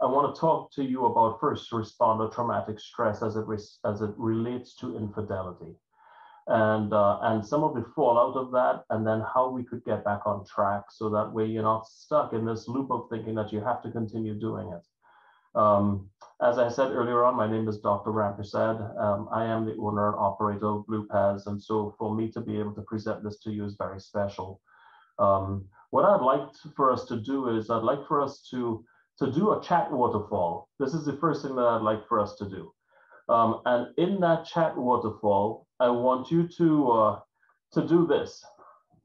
I want to talk to you about first responder traumatic stress as it relates to infidelity, and some of the fallout of that, and then how we could get back on track so that way you're not stuck in this loop of thinking that you have to continue doing it. As I said earlier on, my name is Dr. Rampersad. I am the owner and operator of BluePaz, and so for me to be able to present this to you is very special. What I'd like for us to do is I'd like for us to do a chat waterfall. This is the first thing that I'd like for us to do. And in that chat waterfall, I want you to do this.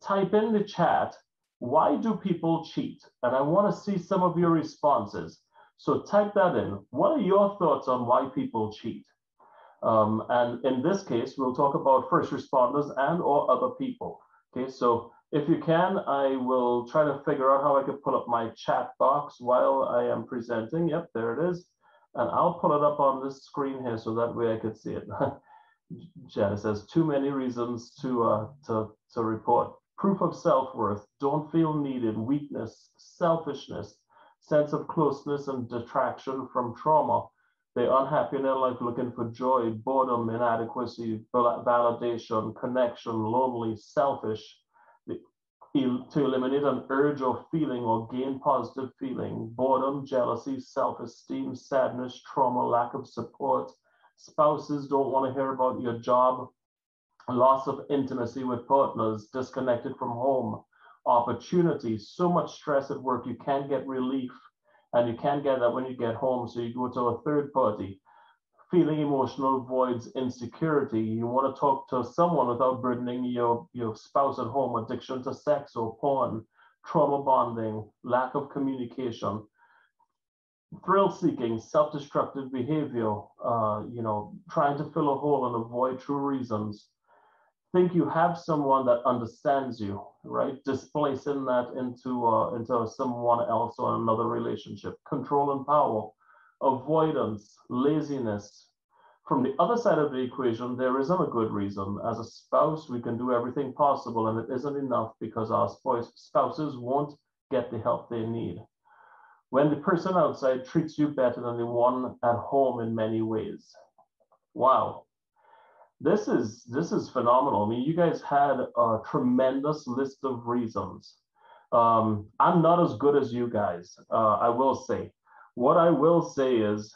Type in the chat, why do people cheat? And I want to see some of your responses. So type that in. What are your thoughts on why people cheat? And in this case, we'll talk about first responders and or other people. Okay, so if you can, I will try to figure out how I could pull up my chat box while I am presenting. Yep, there it is. And I'll pull it up on this screen here so that way I could see it. Janice says, too many reasons to report. Proof of self-worth, don't feel needed, weakness, selfishness, sense of closeness and detraction from trauma. They're unhappy in their life, looking for joy, boredom, inadequacy, validation, connection, lonely, selfish. To eliminate an urge or feeling or gain positive feeling, boredom, jealousy, self-esteem, sadness, trauma, lack of support. Spouses don't want to hear about your job, loss of intimacy with partners, disconnected from home, opportunity, so much stress at work, you can't get relief, and you can't get that when you get home, so you go to a third party. Feeling emotional voids, insecurity. You want to talk to someone without burdening your spouse at home, addiction to sex or porn, trauma bonding, lack of communication, thrill seeking, self-destructive behavior, trying to fill a hole and avoid true reasons. Think you have someone that understands you, right? Displacing that into someone else or another relationship. Control and power. Avoidance, laziness. From the other side of the equation, there isn't a good reason. As a spouse, we can do everything possible, and it isn't enough because our spouses won't get the help they need. When the person outside treats you better than the one at home in many ways. Wow, this is phenomenal. I mean, you guys had a tremendous list of reasons. I'm not as good as you guys, I will say. What I will say is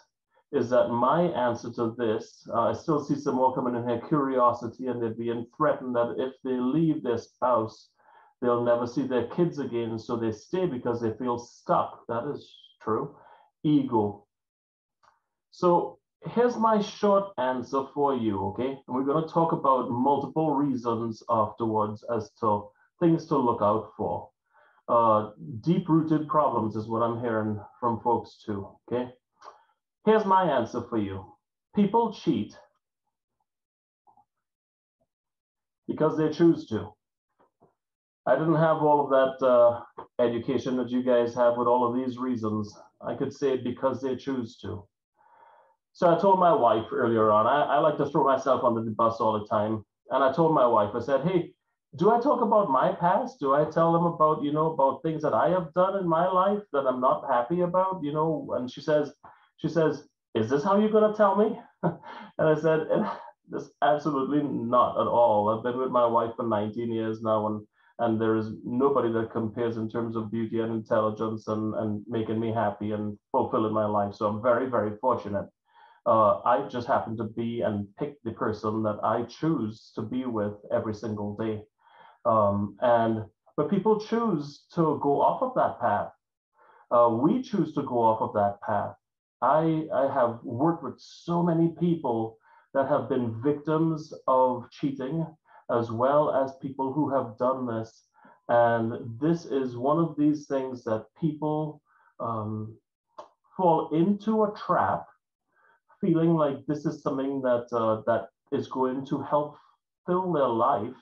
that my answer to this, I still see some more coming in here, curiosity, and they're being threatened that if they leave their spouse, they'll never see their kids again, so they stay because they feel stuck. That is true. Ego. So here's my short answer for you, okay? And we're going to talk about multiple reasons afterwards as to things to look out for. Deep-rooted problems is what I'm hearing from folks too, okay? Here's my answer for you. People cheat because they choose to. I didn't have all of that education that you guys have with all of these reasons. I could say because they choose to. So I told my wife earlier on, I like to throw myself under the bus all the time. And I told my wife, I said, hey, do I talk about my past? Do I tell them about, about things that I have done in my life that I'm not happy about, And she says, is this how you're going to tell me? And I said, this absolutely not at all. I've been with my wife for 19 years now, and there is nobody that compares in terms of beauty and intelligence and making me happy and fulfilling my life. So I'm very, very fortunate. I just happen to be and pick the person that I choose to be with every single day. But people choose to go off of that path. We choose to go off of that path. I have worked with so many people that have been victims of cheating, as well as people who have done this. And this is one of these things that people fall into a trap, feeling like this is something that is going to help fill their life.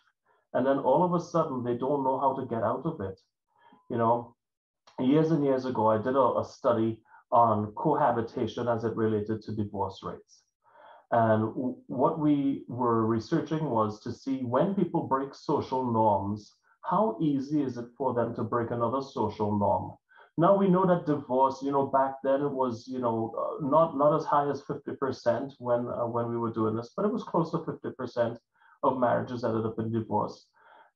And then all of a sudden, they don't know how to get out of it. Years and years ago, I did a study on cohabitation as it related to divorce rates. And what we were researching was to see when people break social norms, how easy is it for them to break another social norm? Now we know that divorce, back then it was, not as high as 50% when we were doing this, but it was close to 50% of marriages ended up in divorce.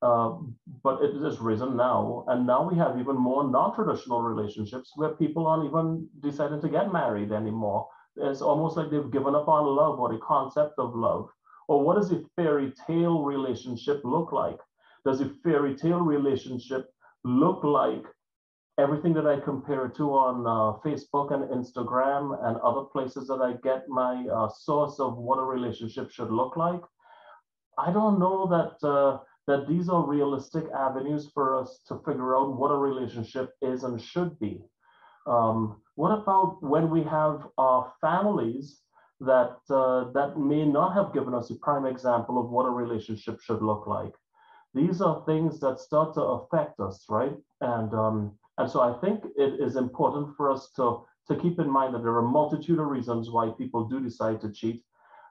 Uh, but it has risen now, and now we have even more non-traditional relationships where people aren't even deciding to get married anymore. It's almost like they've given up on love or the concept of love. Or what does a fairy tale relationship look like? Does a fairy tale relationship look like everything that I compare to on Facebook and Instagram and other places that I get my source of what a relationship should look like? I don't know that these are realistic avenues for us to figure out what a relationship is and should be. What about when we have families that may not have given us a prime example of what a relationship should look like? These are things that start to affect us, right? And so I think it is important for us to keep in mind that there are a multitude of reasons why people do decide to cheat.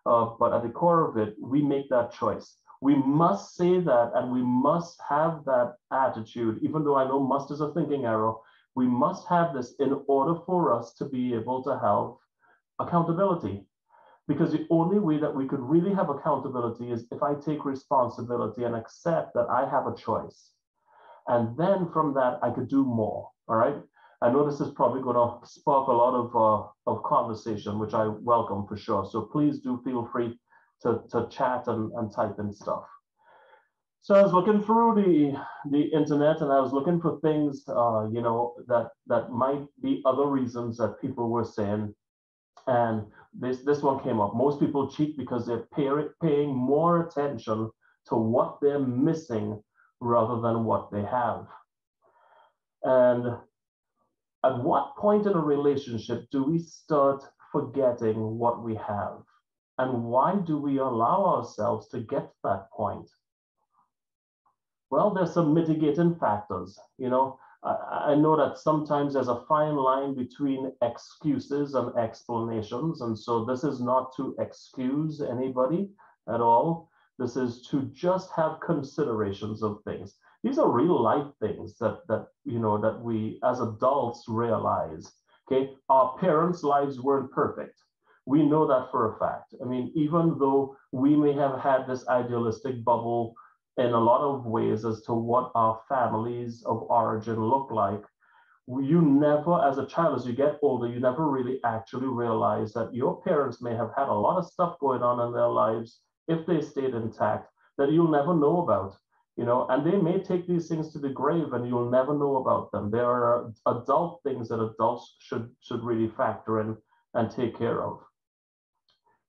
But at the core of it, we make that choice. We must say that, and we must have that attitude, even though I know must is a thinking error. We must have this in order for us to be able to have accountability. Because the only way that we could really have accountability is if I take responsibility and accept that I have a choice. And then from that, I could do more. All right. I know this is probably going to spark a lot of conversation, which I welcome for sure. So please do feel free to chat and type in stuff. So I was looking through the internet, and I was looking for things, that might be other reasons that people were saying. And this one came up. Most people cheat because they're paying more attention to what they're missing rather than what they have. And at what point in a relationship do we start forgetting what we have? And why do we allow ourselves to get to that point? Well, there's some mitigating factors. I know that sometimes there's a fine line between excuses and explanations. And so this is not to excuse anybody at all. This is to just have considerations of things. These are real life things that we as adults realize. Okay, our parents' lives weren't perfect. We know that for a fact. I mean, even though we may have had this idealistic bubble in a lot of ways as to what our families of origin look like, you never, as a child, as you get older, you never really actually realize that your parents may have had a lot of stuff going on in their lives, if they stayed intact, that you'll never know about. And they may take these things to the grave and you'll never know about them. There are adult things that adults should really factor in and take care of.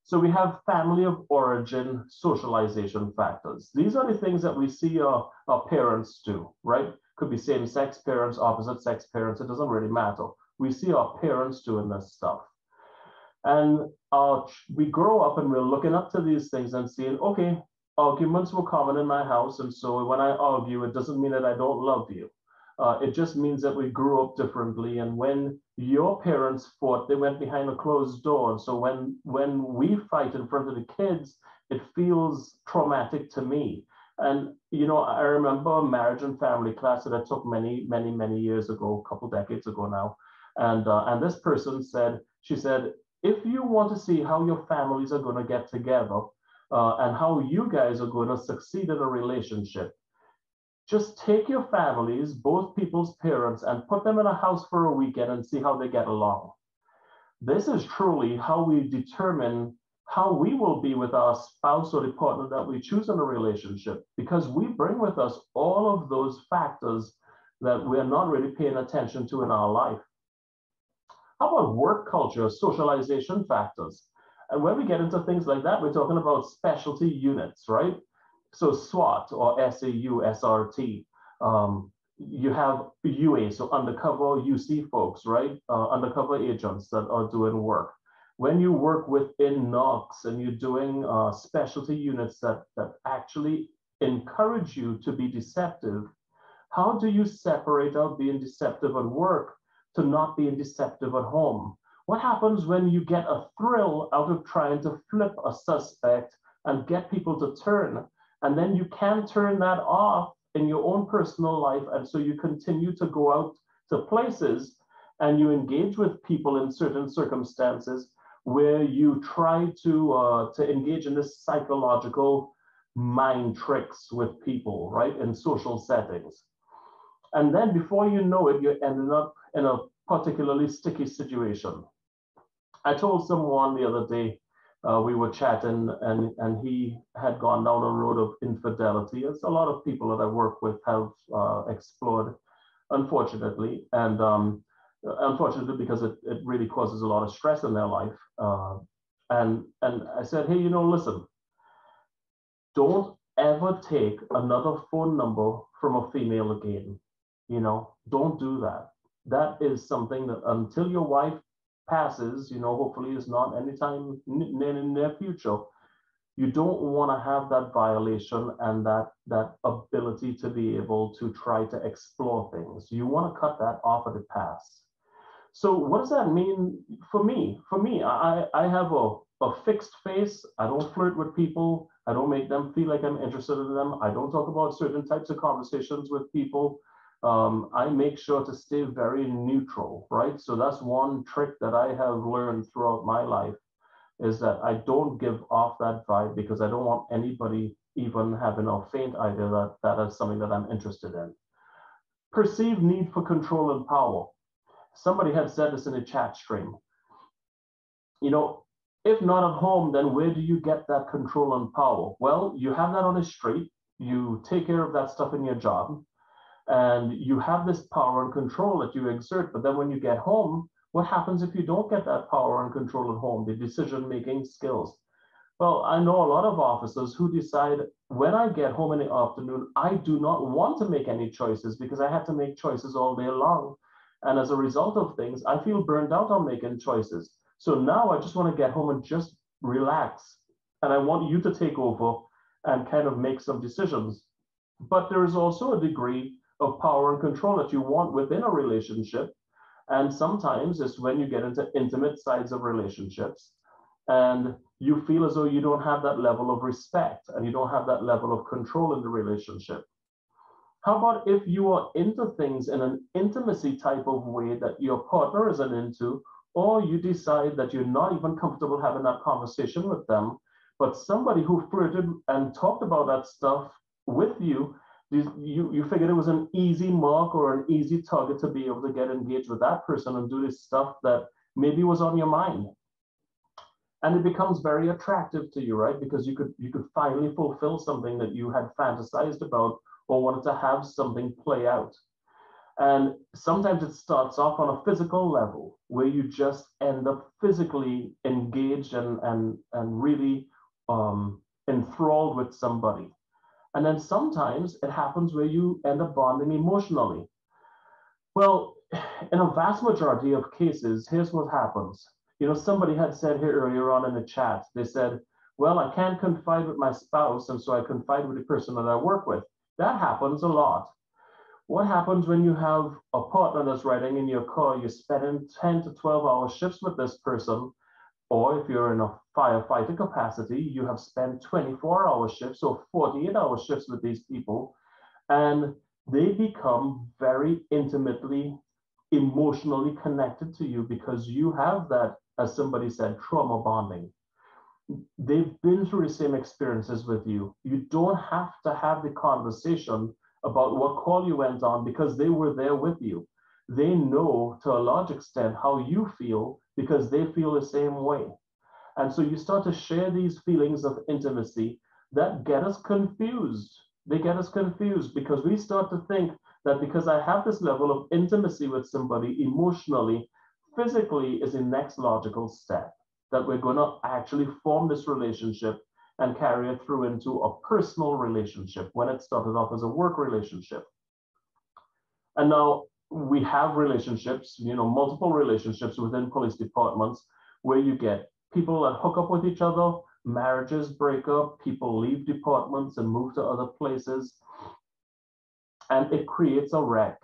So we have family of origin socialization factors. These are the things that we see our parents do, right? Could be same-sex parents, opposite-sex parents, it doesn't really matter. We see our parents doing this stuff. And we grow up and we're looking up to these things and seeing, okay, arguments were common in my house, and so when I argue, it doesn't mean that I don't love you. It just means that we grew up differently. And when your parents fought, they went behind a closed door. And so when we fight in front of the kids, it feels traumatic to me. And, I remember a marriage and family class that I took many, many, many years ago, a couple decades ago now. And this person she said, if you want to see how your families are going to get together and how you guys are going to succeed in a relationship, just take your families, both people's parents, and put them in a house for a weekend and see how they get along. This is truly how we determine how we will be with our spouse or the partner that we choose in a relationship, because we bring with us all of those factors that we're not really paying attention to in our life. How about work culture, socialization factors? And when we get into things like that, we're talking about specialty units, right? So SWAT or SAU, SRT. You have UA, so undercover UC folks, right? Undercover agents that are doing work. When you work within NOCs and you're doing specialty units that actually encourage you to be deceptive, how do you separate out being deceptive at work to not being deceptive at home? What happens when you get a thrill out of trying to flip a suspect and get people to turn, and then you can't turn that off in your own personal life, and so you continue to go out to places and you engage with people in certain circumstances where you try to engage in this psychological mind tricks with people, right, in social settings. And then before you know it, you're ending up in a particularly sticky situation. I told someone the other day, we were chatting, and he had gone down a road of infidelity, as a lot of people that I work with have explored, unfortunately, and unfortunately because it really causes a lot of stress in their life. And I said, hey, listen, don't ever take another phone number from a female again. Don't do that. That is something that until your wife passes, hopefully it's not anytime in the near future, you don't want to have that violation and that ability to be able to try to explore things. You want to cut that off at the pass. So what does that mean for me? For me, I have a fixed face. I don't flirt with people. I don't make them feel like I'm interested in them. I don't talk about certain types of conversations with people. I make sure to stay very neutral, right? So that's one trick that I have learned throughout my life, is that I don't give off that vibe, because I don't want anybody even having a faint idea that that is something that I'm interested in. Perceived need for control and power. Somebody had said this in a chat stream. If not at home, then where do you get that control and power? Well, you have that on the street. You take care of that stuff in your job, and you have this power and control that you exert. But then when you get home, what happens if you don't get that power and control at home, the decision-making skills? Well, I know a lot of officers who decide, when I get home in the afternoon, I do not want to make any choices because I had to make choices all day long. And as a result of things, I feel burned out on making choices. So now I just want to get home and just relax. And I want you to take over and kind of make some decisions. But there is also a degree of power and control that you want within a relationship. And sometimes it's when you get into intimate sides of relationships and you feel as though you don't have that level of respect and you don't have that level of control in the relationship. How about if you are into things in an intimacy type of way that your partner isn't into, or you decide that you're not even comfortable having that conversation with them, but somebody who flirted and talked about that stuff with you, you figured it was an easy mark or an easy target to be able to get engaged with that person and do this stuff that maybe was on your mind. And it becomes very attractive to you, right? Because you could finally fulfill something that you had fantasized about or wanted to have something play out. And sometimes it starts off on a physical level where you just end up physically engaged and really enthralled with somebody. And then sometimes it happens where you end up bonding emotionally. Well, in a vast majority of cases, here's what happens. Somebody had said here earlier on in the chat, they said, well, I can't confide with my spouse, and so I confide with the person that I work with. That happens a lot. What happens when you have a partner that's riding in your car, you're spending 10 to 12-hour shifts with this person, or if you're in a firefighter capacity, you have spent 24-hour shifts or 48-hour shifts with these people, and they become very intimately, emotionally connected to you because you have that, as somebody said, trauma bonding. They've been through the same experiences with you. You don't have to have the conversation about what call you went on because they were there with you. They know to a large extent how you feel because they feel the same way. And so you start to share these feelings of intimacy that get us confused. They get us confused because we start to think that because I have this level of intimacy with somebody emotionally, physically is the next logical step, that we're going to actually form this relationship and carry it through into a personal relationship when it started off as a work relationship. And now we have relationships, multiple relationships within police departments where you get people that hook up with each other, marriages break up, people leave departments and move to other places, and it creates a wreck.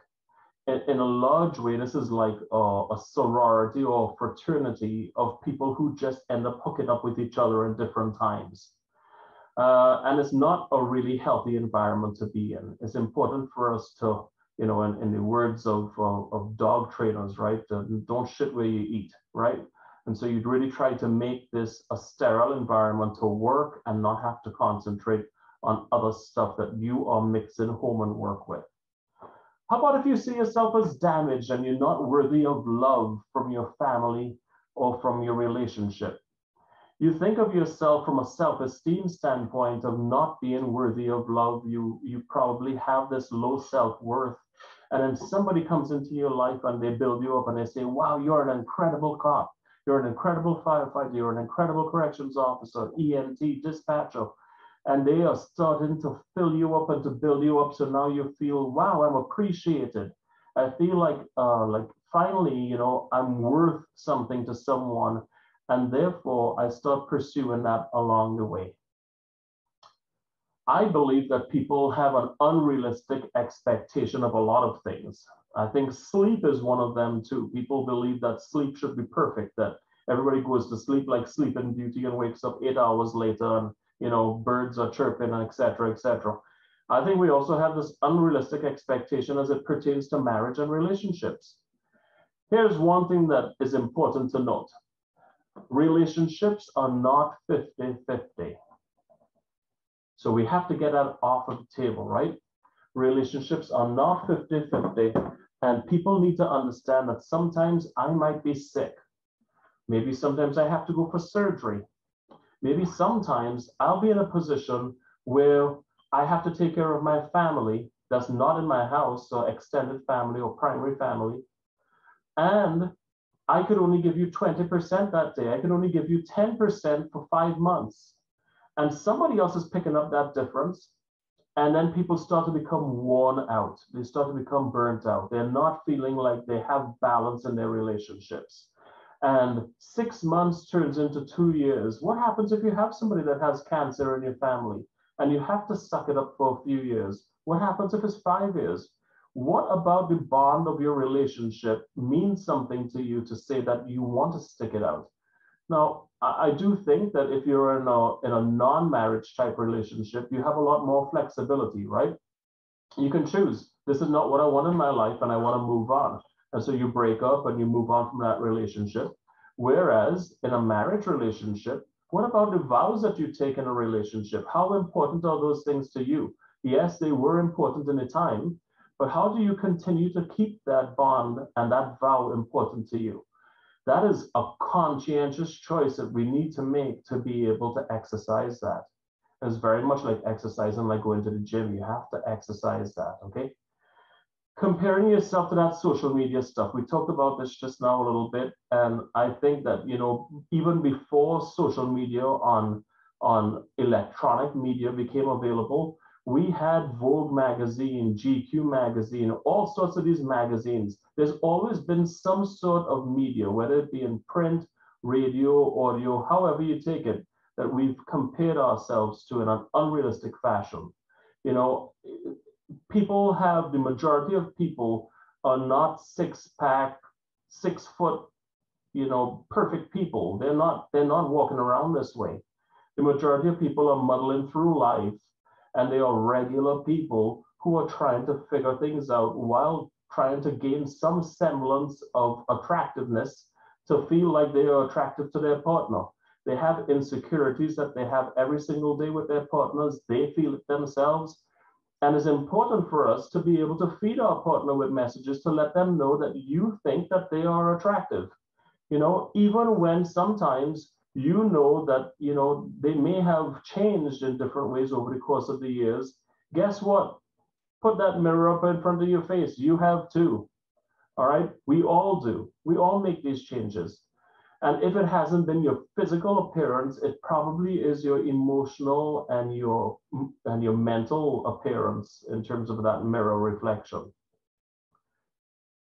In a large way, this is like a sorority or fraternity of people who just end up hooking up with each other in different times. And it's not a really healthy environment to be in. It's important for us to you know, in the words of dog trainers, right? Don't shit where you eat, right? And so you'd really try to make this a sterile environment to work and not have to concentrate on other stuff that you are mixing home and work with. How about if you see yourself as damaged and you're not worthy of love from your family or from your relationship? You think of yourself from a self-esteem standpoint of not being worthy of love. You probably have this low self-worth. And then somebody comes into your life and they build you up and they say, wow, you're an incredible cop. You're an incredible firefighter. You're an incredible corrections officer, EMT, dispatcher. And they are starting to fill you up and to build you up. So now you feel, wow, I'm appreciated. I feel like finally, you know, I'm worth something to someone. And therefore, I start pursuing that along the way. I believe that people have an unrealistic expectation of a lot of things. I think sleep is one of them too. People believe that sleep should be perfect, that everybody goes to sleep like Sleeping Beauty and wakes up 8 hours later and, you know, birds are chirping, and et cetera, et cetera. I think we also have this unrealistic expectation as it pertains to marriage and relationships. Here's one thing that is important to note. Relationships are not 50-50. So we have to get that off of the table, right? Relationships are not 50-50, and people need to understand that sometimes I might be sick. Maybe sometimes I have to go for surgery. Maybe sometimes I'll be in a position where I have to take care of my family that's not in my house, so extended family or primary family. And I could only give you 20% that day. I could only give you 10% for 5 months. And somebody else is picking up that difference. And then people start to become worn out. They start to become burnt out. They're not feeling like they have balance in their relationships. And 6 months turns into 2 years. What happens if you have somebody that has cancer in your family and you have to suck it up for a few years? What happens if it's 5 years? What about the bond of your relationship means something to you to say that you want to stick it out? Now, I do think that if you're in a non-marriage type relationship, you have a lot more flexibility, right? You can choose. This is not what I want in my life and I want to move on. And so you break up and you move on from that relationship. Whereas in a marriage relationship, what about the vows that you take in a relationship? How important are those things to you? Yes, they were important in the time, but how do you continue to keep that bond and that vow important to you? That is a conscientious choice that we need to make to be able to exercise that. It's very much like exercising, like going to the gym. You have to exercise that, okay? Comparing yourself to that social media stuff. We talked about this just now a little bit. And I think that, you know, even before social media on electronic media became available, we had Vogue magazine, GQ magazine, all sorts of these magazines. There's always been some sort of media, whether it be in print, radio, audio, however you take it, that we've compared ourselves to in an unrealistic fashion. You know, people have, the majority of people are not 6-pack, 6 foot, you know, perfect people. They're not walking around this way. The majority of people are muddling through life, and they are regular people who are trying to figure things out while trying to gain some semblance of attractiveness to feel like they are attractive to their partner. They have insecurities that they have every single day with their partners. They feel it themselves. And it's important for us to be able to feed our partner with messages to let them know that you think that they are attractive. You know, even when sometimes you know that, you know, they may have changed in different ways over the course of the years. Guess what? Put that mirror up in front of your face. You have too. All right? We all do. We all make these changes. And if it hasn't been your physical appearance, it probably is your emotional and your mental appearance in terms of that mirror reflection.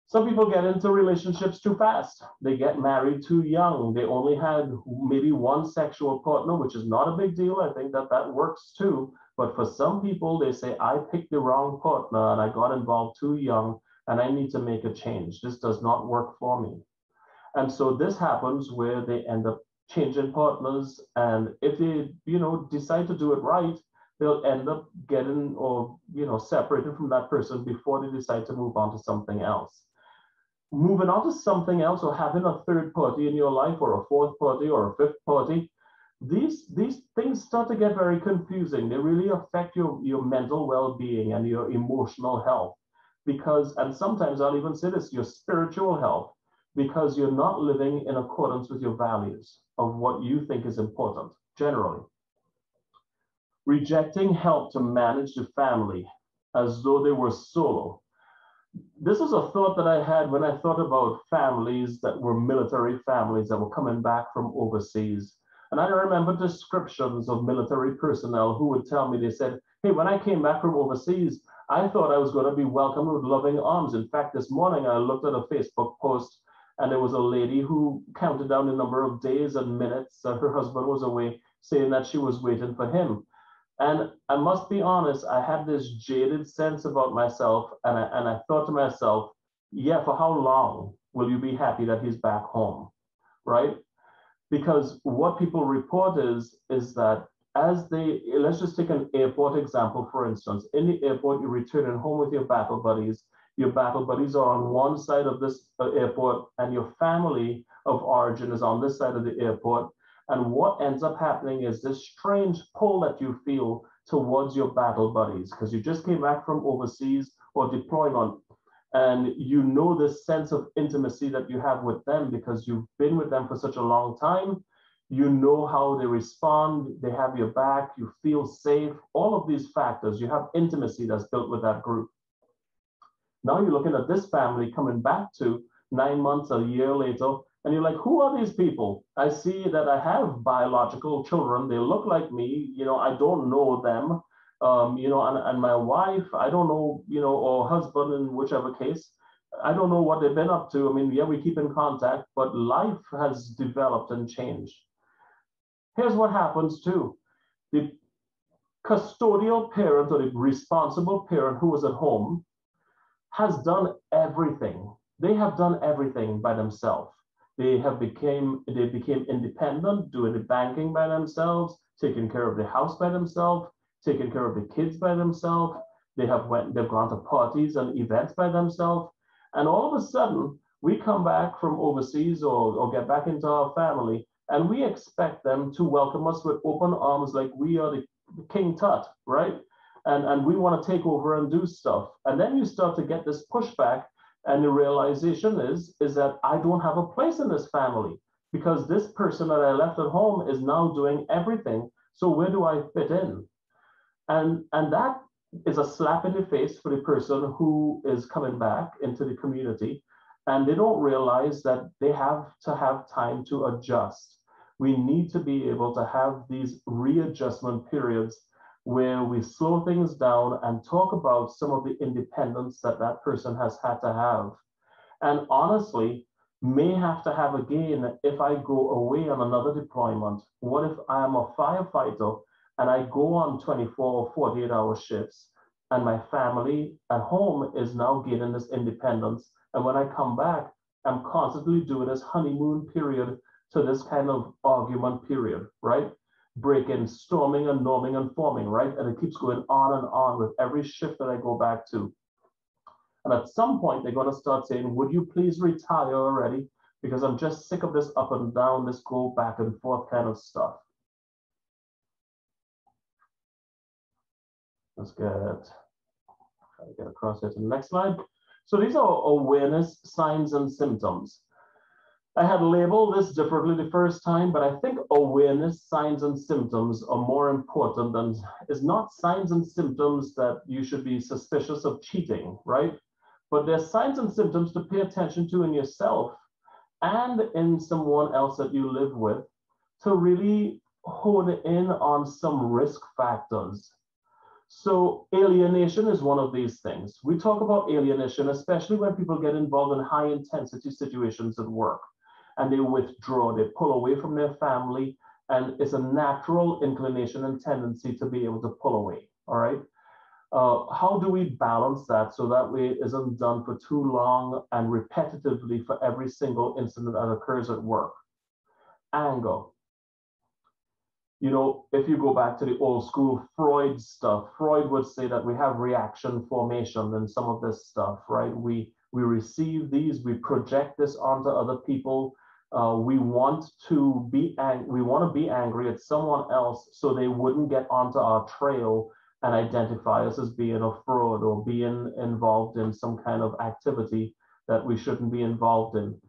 Some people get into relationships too fast. They get married too young. They only had maybe one sexual partner, which is not a big deal. I think that works too. But for some people, they say, I picked the wrong partner and I got involved too young and I need to make a change. This does not work for me. And so this happens where they end up changing partners. And if they, you know, decide to do it right, they'll end up getting or separated from that person before they decide to move on to something else. Moving on to something else or having a third party in your life or a fourth party or a fifth party, these things start to get very confusing. They really affect your mental well-being and your emotional health and sometimes I'll even say this, your spiritual health, because you're not living in accordance with your values of what you think is important generally. Rejecting help to manage the family as though they were solo. This was a thought that I had when I thought about families that were military families that were coming back from overseas. And I remember descriptions of military personnel who would tell me, they said, hey, when I came back from overseas, I thought I was going to be welcomed with loving arms. In fact, this morning I looked at a Facebook post and there was a lady who counted down the number of days and minutes that her husband was away, saying that she was waiting for him. And I must be honest, I had this jaded sense about myself, and I thought to myself, yeah, for how long will you be happy that he's back home, right? Because what people report is that let's just take an airport example, for instance. In the airport, you're returning home with your battle buddies. Your battle buddies are on one side of this airport, and your family of origin is on this side of the airport. And what ends up happening is this strange pull that you feel towards your battle buddies because you just came back from overseas or deployment. And you know this sense of intimacy that you have with them because you've been with them for such a long time. You know how they respond, they have your back, you feel safe, all of these factors. You have intimacy that's built with that group. Now you're looking at this family coming back to 9 months, a year later, and you're like, who are these people? I see that I have biological children. They look like me. I don't know them. And my wife, I don't know, or husband in whichever case, I don't know what they've been up to. I mean, yeah, we keep in contact, but life has developed and changed. Here's what happens too. The custodial parent or the responsible parent who was at home has done everything. They have done everything by themselves. They became independent, doing the banking by themselves, taking care of the house by themselves, taking care of the kids by themselves. They've gone to parties and events by themselves. And all of a sudden, we come back from overseas or get back into our family, and we expect them to welcome us with open arms like we are the King Tut, right? And we want to take over and do stuff. And then you start to get this pushback. And the realization is that I don't have a place in this family because this person that I left at home is now doing everything. So where do I fit in? And that is a slap in the face for the person who is coming back into the community. And they don't realize that they have to have time to adjust. We need to be able to have these readjustment periods where we slow things down and talk about some of the independence that that person has had to have. And honestly, may have to have again if I go away on another deployment. What if I'm a firefighter and I go on 24 or 48-hour shifts and my family at home is now gaining this independence. And when I come back, I'm constantly doing this honeymoon period to this kind of argument period, right? Breaking, storming, and norming and forming, right? And it keeps going on and on with every shift that I go back to. And at some point, they're going to start saying, would you please retire already? Because I'm just sick of this up and down, this go back and forth kind of stuff. Let's try to get across here to the next slide. So these are awareness, signs, and symptoms. I had labeled this differently the first time, but I think awareness, signs, and symptoms are more important than, it's not signs and symptoms that you should be suspicious of cheating, right? But there's signs and symptoms to pay attention to in yourself and in someone else that you live with to really hone in on some risk factors. So alienation is one of these things. We talk about alienation, especially when people get involved in high intensity situations at work. And they withdraw, they pull away from their family, and it's a natural inclination and tendency to be able to pull away, all right? How do we balance that so that way it isn't done for too long and repetitively for every single incident that occurs at work? Anger. You know, if you go back to the old school Freud stuff, Freud would say that we have reaction formation and some of this stuff, right? We receive these, we project this onto other people. We want to be angry at someone else so they wouldn't get onto our trail and identify us as being a fraud or being involved in some kind of activity that we shouldn't be involved in.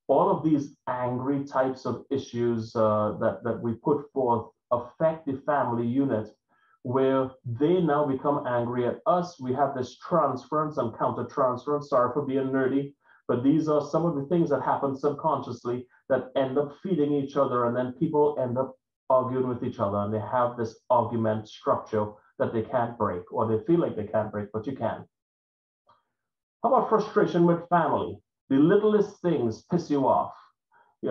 All of these angry types of issues that we put forth affect the family unit, where they now become angry at us. We have this transference and counter-transference. Sorry for being nerdy, but these are some of the things that happen subconsciously that end up feeding each other, and then people end up arguing with each other, and they have this argument structure that they can't break, or they feel like they can't break, but you can. How about frustration with family? The littlest things piss you off. You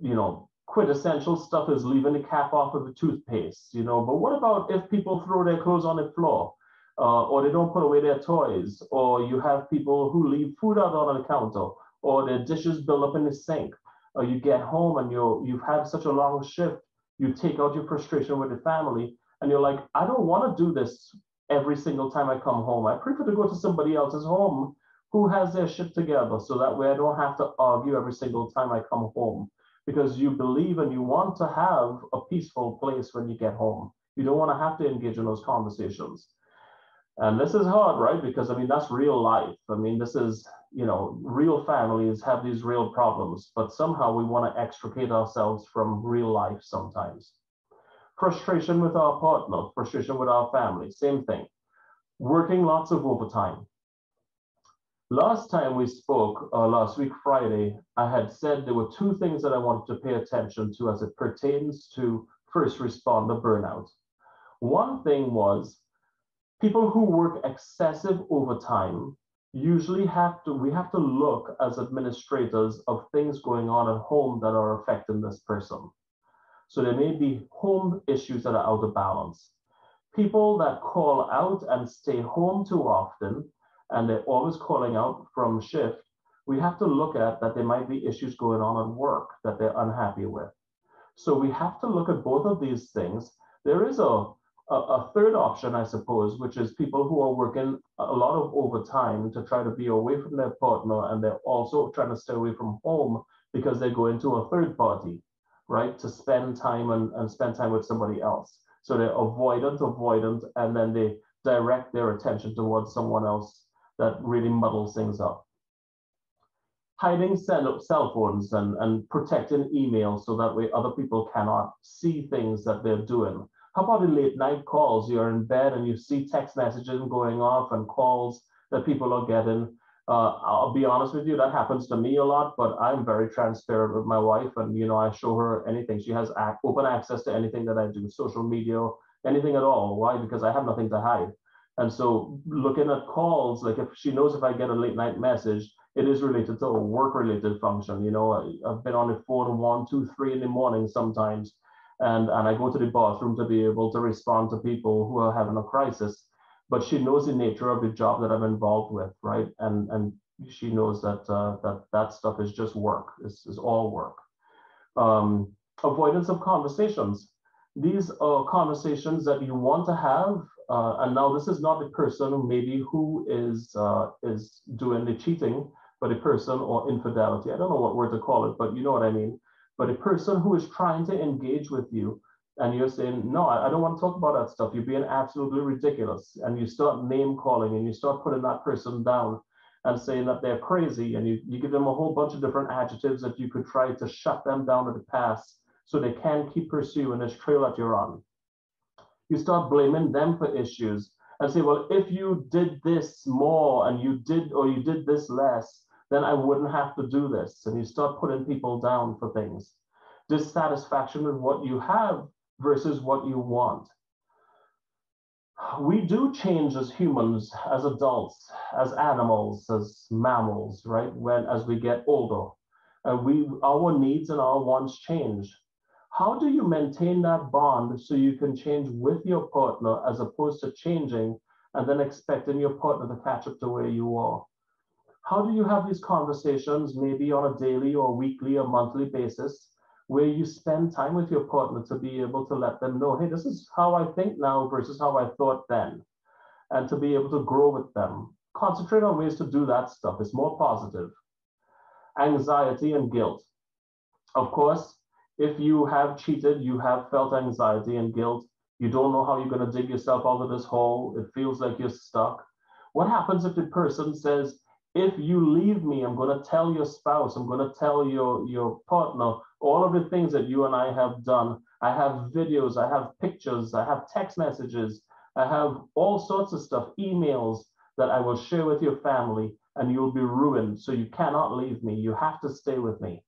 know, quintessential stuff is leaving the cap off of the toothpaste, you know, but what about if people throw their clothes on the floor, or they don't put away their toys, or you have people who leave food out on the counter, or their dishes build up in the sink, or you get home and you've had such a long shift, you take out your frustration with the family, and you're like, I don't want to do this every single time I come home. I prefer to go to somebody else's home who has their shit together, so that way I don't have to argue every single time I come home. Because you believe and you want to have a peaceful place when you get home. You don't want to have to engage in those conversations. And this is hard, right? Because I mean, that's real life. I mean, this is, you know, real families have these real problems, but somehow we want to extricate ourselves from real life sometimes. Frustration with our partner, frustration with our family, same thing. Working lots of overtime. Last time we spoke, last week, Friday, I had said there were two things that I wanted to pay attention to as it pertains to first responder burnout. One thing was people who work excessive overtime usually we have to look as administrators of things going on at home that are affecting this person. So there may be home issues that are out of balance. People that call out and stay home too often, and they're always calling out from shift, we have to look at that there might be issues going on at work that they're unhappy with. So we have to look at both of these things. There is a third option, I suppose, which is people who are working a lot of overtime to try to be away from their partner, and they're also trying to stay away from home because they go into a third party, right, to spend time and spend time with somebody else. So they're avoidant, and then they direct their attention towards someone else that really muddles things up. Hiding cell phones and protecting emails so that way other people cannot see things that they're doing. How about the late night calls? You're in bed and you see text messages going off and calls that people are getting. I'll be honest with you, that happens to me a lot, but I'm very transparent with my wife, and you know, I show her anything. She has open access to anything that I do, social media, anything at all. Why? Because I have nothing to hide. And so looking at calls, like if she knows if I get a late night message, it is related to a work related function. You know, I've been on the phone 1, 2, 3 in the morning sometimes, and I go to the bathroom to be able to respond to people who are having a crisis. But she knows the nature of the job that I'm involved with, right? And she knows that that stuff is just work. This is all work. Avoidance of conversations. These are conversations that you want to have, and now this is not the person who is doing the cheating, but a person or infidelity. I don't know what word to call it, but you know what I mean. But a person who is trying to engage with you, and you're saying, no, I don't want to talk about that stuff. You're being absolutely ridiculous. And you start name calling and you start putting that person down and saying that they're crazy. And you give them a whole bunch of different adjectives that you could try to shut them down at the pass so they can't keep pursuing this trail that you're on. You start blaming them for issues and say, well, if you did this more and you did this less, then I wouldn't have to do this. And you start putting people down for things. Dissatisfaction with what you have versus what you want. We do change as humans, as adults, as animals, as mammals, right? As we get older, our needs and our wants change. How do you maintain that bond so you can change with your partner as opposed to changing and then expecting your partner to catch up to where you are? How do you have these conversations, maybe on a daily or weekly or monthly basis, where you spend time with your partner to be able to let them know, hey, this is how I think now versus how I thought then, and to be able to grow with them. Concentrate on ways to do that stuff. It's more positive. Anxiety and guilt. Of course, if you have cheated, you have felt anxiety and guilt. You don't know how you're going to dig yourself out of this hole. It feels like you're stuck. What happens if the person says, if you leave me, I'm going to tell your spouse, I'm going to tell your partner all of the things that you and I have done. I have videos, I have pictures, I have text messages, I have all sorts of stuff, emails that I will share with your family, and you'll be ruined. So you cannot leave me. You have to stay with me.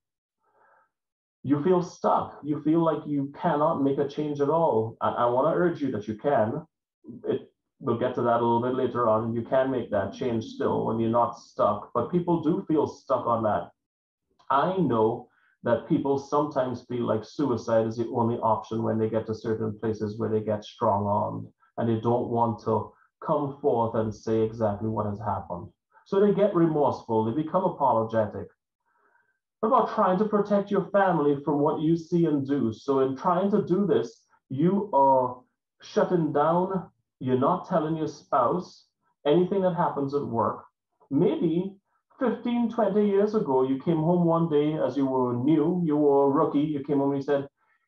You feel stuck. You feel like you cannot make a change at all. I want to urge you that you can. We'll get to that a little bit later on. You can make that change still when you're not stuck, but people do feel stuck on that. I know that people sometimes feel like suicide is the only option when they get to certain places where they get strong-armed and they don't want to come forth and say exactly what has happened. So they get remorseful, they become apologetic. What about trying to protect your family from what you see and do? So in trying to do this, you are shutting down. You're not telling your spouse anything that happens at work. Maybe 15, 20 years ago, you came home one day as you were new, you were a rookie, you came home and you said,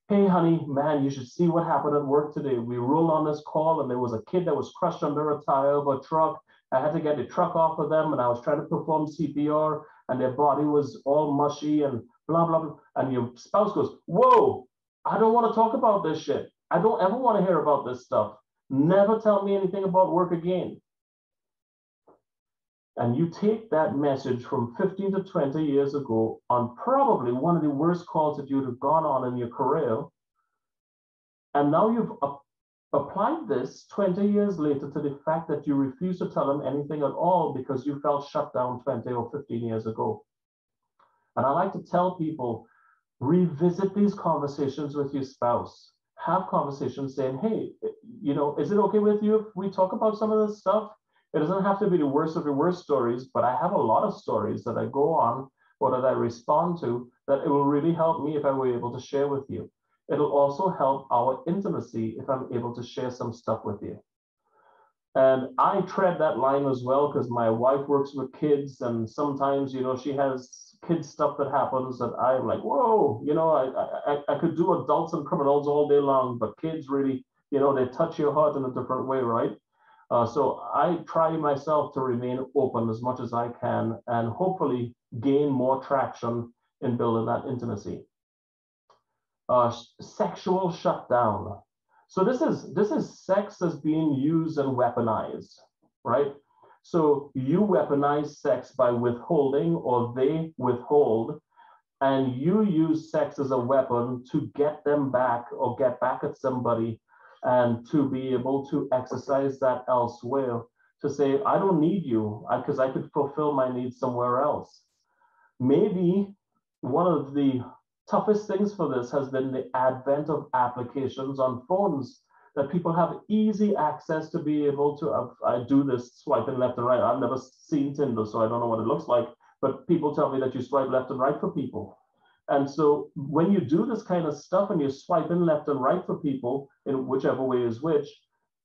hey, honey, man, you should see what happened at work today. We rolled on this call and there was a kid that was crushed under a tire of a truck. I had to get the truck off of them and I was trying to perform CPR and their body was all mushy and blah, blah, blah. And your spouse goes, whoa, I don't want to talk about this shit. I don't ever want to hear about this stuff. Never tell me anything about work again. And you take that message from 15 to 20 years ago on probably one of the worst calls that you'd have gone on in your career. And now you've applied this 20 years later to the fact that you refuse to tell them anything at all because you felt shut down 20 or 15 years ago. And I like to tell people, revisit these conversations with your spouse. Have conversations saying, hey, is it okay with you if we talk about some of this stuff? It doesn't have to be the worst of the worst stories, but I have a lot of stories that I go on or that I respond to that it will really help me if I were able to share with you. It'll also help our intimacy if I'm able to share some stuff with you. And I tread that line as well because my wife works with kids and sometimes, she has kid stuff that happens that I'm like, whoa, I could do adults and criminals all day long, but kids really, they touch your heart in a different way, right? So I try myself to remain open as much as I can and hopefully gain more traction in building that intimacy. Sexual shutdown. So this is sex as being used and weaponized, right? So you weaponize sex by withholding or they withhold, and you use sex as a weapon to get them back or get back at somebody and to be able to exercise that elsewhere, to say, I don't need you because I could fulfill my needs somewhere else. Maybe one of the toughest things for this has been the advent of applications on phones that people have easy access to be able to, I do this swiping left and right. I've never seen Tinder, so I don't know what it looks like, but people tell me that you swipe left and right for people. And so when you do this kind of stuff and you're swiping left and right for people in whichever way is which,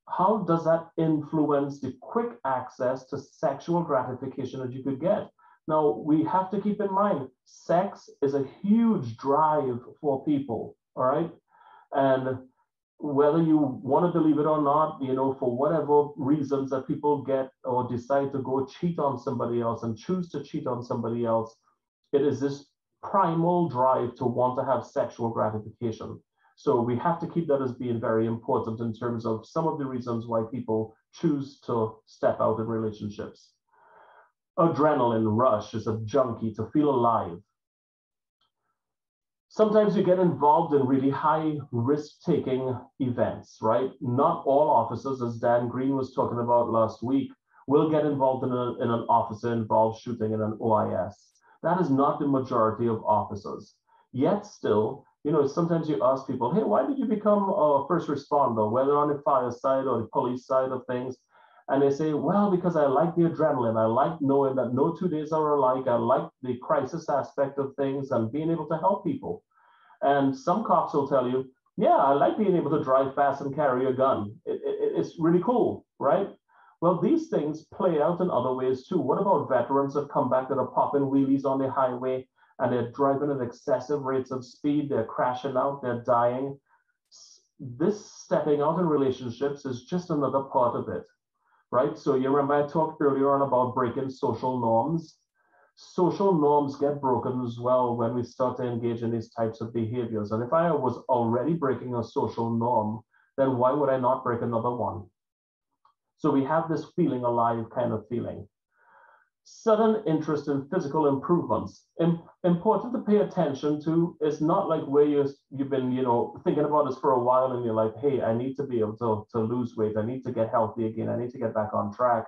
how does that influence the quick access to sexual gratification that you could get? Now, we have to keep in mind, sex is a huge drive for people, all right? And whether you want to believe it or not, for whatever reasons that people get or decide to go cheat on somebody else and choose to cheat on somebody else, it is this primal drive to want to have sexual gratification. So we have to keep that as being very important in terms of some of the reasons why people choose to step out in relationships. Adrenaline rush is a junkie to feel alive. Sometimes you get involved in really high risk-taking events, right? Not all officers, as Dan Green was talking about last week, will get involved in an officer-involved shooting in an OIS. That is not the majority of officers. Yet still, sometimes you ask people, hey, why did you become a first responder, whether on the fire side or the police side of things? And they say, well, because I like the adrenaline. I like knowing that no 2 days are alike. I like the crisis aspect of things and being able to help people. And some cops will tell you, yeah, I like being able to drive fast and carry a gun. It's really cool, right? Well, these things play out in other ways too. What about veterans that come back that are popping wheelies on the highway and they're driving at excessive rates of speed, they're crashing out, they're dying? This stepping out in relationships is just another part of it, right? So you remember I talked earlier on about breaking social norms. Social norms get broken as well when we start to engage in these types of behaviors. And if I was already breaking a social norm, then why would I not break another one? So we have this feeling alive kind of feeling. Sudden interest in physical improvements. Important to pay attention to. It's not like where you've been, thinking about this for a while and you're like, hey, I need to be able to lose weight. I need to get healthy again. I need to get back on track.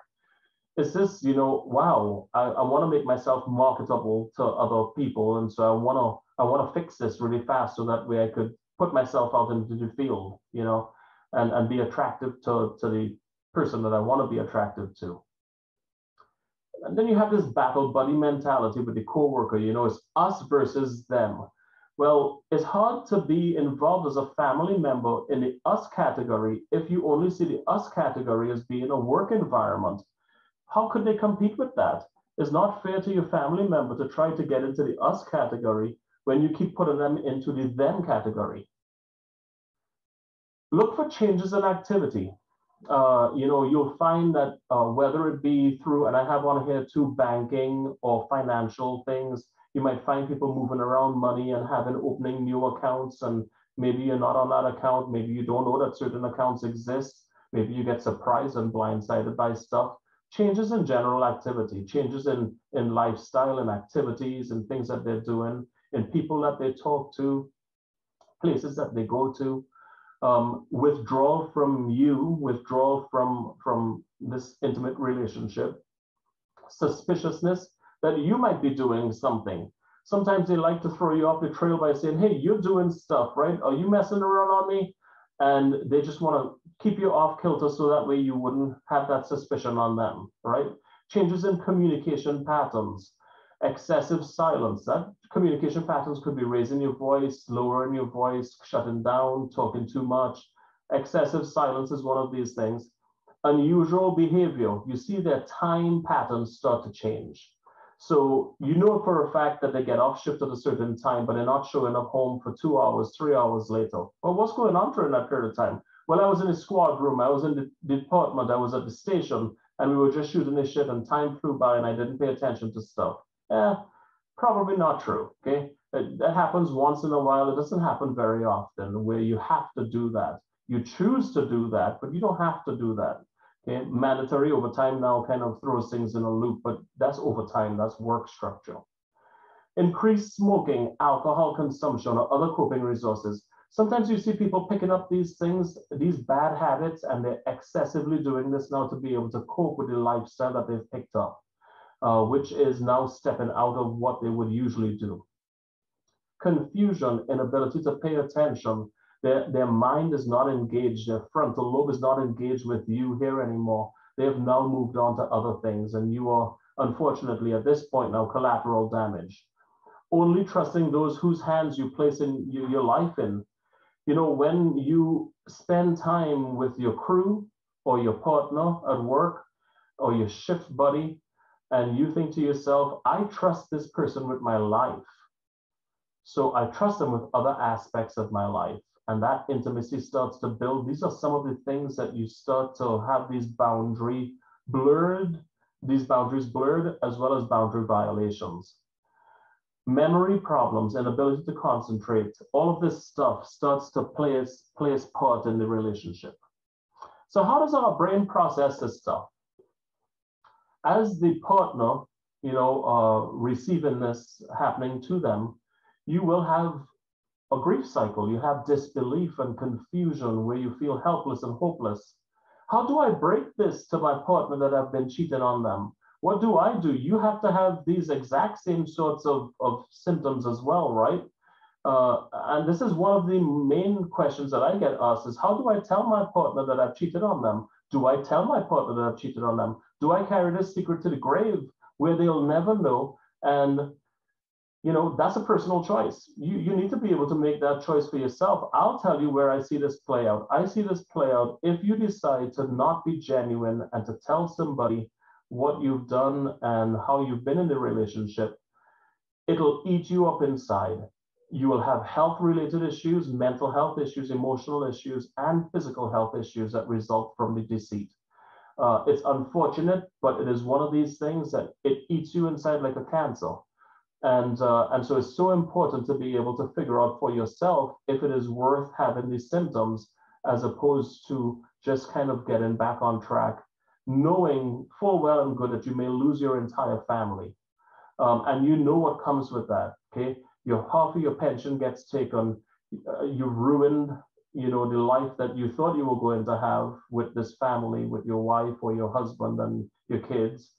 It's this, wow, I want to make myself marketable to other people. And so I want to fix this really fast so that way I could put myself out into the field, and be attractive to the person that I want to be attractive to. And then you have this battle buddy mentality with the coworker, it's us versus them. Well, it's hard to be involved as a family member in the us category if you only see the us category as being a work environment. How could they compete with that? It's not fair to your family member to try to get into the us category when you keep putting them into the them category. Look for changes in activity. You'll find that whether it be through, and I have on here too, banking or financial things, you might find people moving around money and opening new accounts, and maybe you're not on that account, maybe you don't know that certain accounts exist, maybe you get surprised and blindsided by stuff. Changes in general activity, changes in lifestyle and activities and things that they're doing, in people that they talk to, places that they go to. Withdrawal from this intimate relationship, suspiciousness that you might be doing something. Sometimes they like to throw you off the trail by saying, hey, you're doing stuff, right? Are you messing around on me? And they just want to keep you off kilter so that way you wouldn't have that suspicion on them, right? Changes in communication patterns, excessive silence. That communication patterns could be raising your voice, lowering your voice, shutting down, talking too much. Excessive silence is one of these things. Unusual behavior. You see their time patterns start to change. So you know for a fact that they get off shift at a certain time, but they're not showing up home for 2 hours, 3 hours later. Well, what's going on during that period of time? Well, I was in the squad room, I was in the department, I was at the station, and we were just shooting this shit and time flew by and I didn't pay attention to stuff. Probably not true, okay? That happens once in a while. It doesn't happen very often where you have to do that. You choose to do that, but you don't have to do that. Okay, mandatory overtime now kind of throws things in a loop, but that's overtime, that's work structure. Increased smoking, alcohol consumption, or other coping resources. Sometimes you see people picking up these things, these bad habits, and they're excessively doing this now to be able to cope with the lifestyle that they've picked up, which is now stepping out of what they would usually do. Confusion, inability to pay attention. Their mind is not engaged, their frontal lobe is not engaged with you here anymore. They have now moved on to other things, and you are, unfortunately, at this point now, collateral damage. Only trusting those whose hands you place in your life in. When you spend time with your crew or your partner at work or your shift buddy, and you think to yourself, I trust this person with my life. So I trust them with other aspects of my life. And that intimacy starts to build. These are some of the things that you start to have these boundaries blurred, as well as boundary violations. Memory problems, inability to concentrate, all of this stuff starts to play its part in the relationship. So how does our brain process this stuff? As the partner, receiving this happening to them, you will have a grief cycle. You have disbelief and confusion where you feel helpless and hopeless. How do I break this to my partner that I've been cheating on them? What do I do? You have to have these exact same sorts of symptoms as well, right? And this is one of the main questions that I get asked is, how do I tell my partner that I've cheated on them? Do I tell my partner that I've cheated on them? Do I carry this secret to the grave where they'll never know? And You know, that's a personal choice. You need to be able to make that choice for yourself. I'll tell you where I see this play out. I see this play out if you decide to not be genuine and to tell somebody what you've done and how you've been in the relationship. It'll eat you up inside. You will have health related issues, mental health issues, emotional issues, and physical health issues that result from the deceit. It's unfortunate, but it is one of these things that it eats you inside like a cancer. And so it's so important to be able to figure out for yourself if it is worth having these symptoms as opposed to just kind of getting back on track, knowing full well and good that you may lose your entire family. And you know what comes with that, okay? Your half of your pension gets taken. You've ruined, you know, the life that you thought you were going to have with this family, with your wife or your husband and your kids.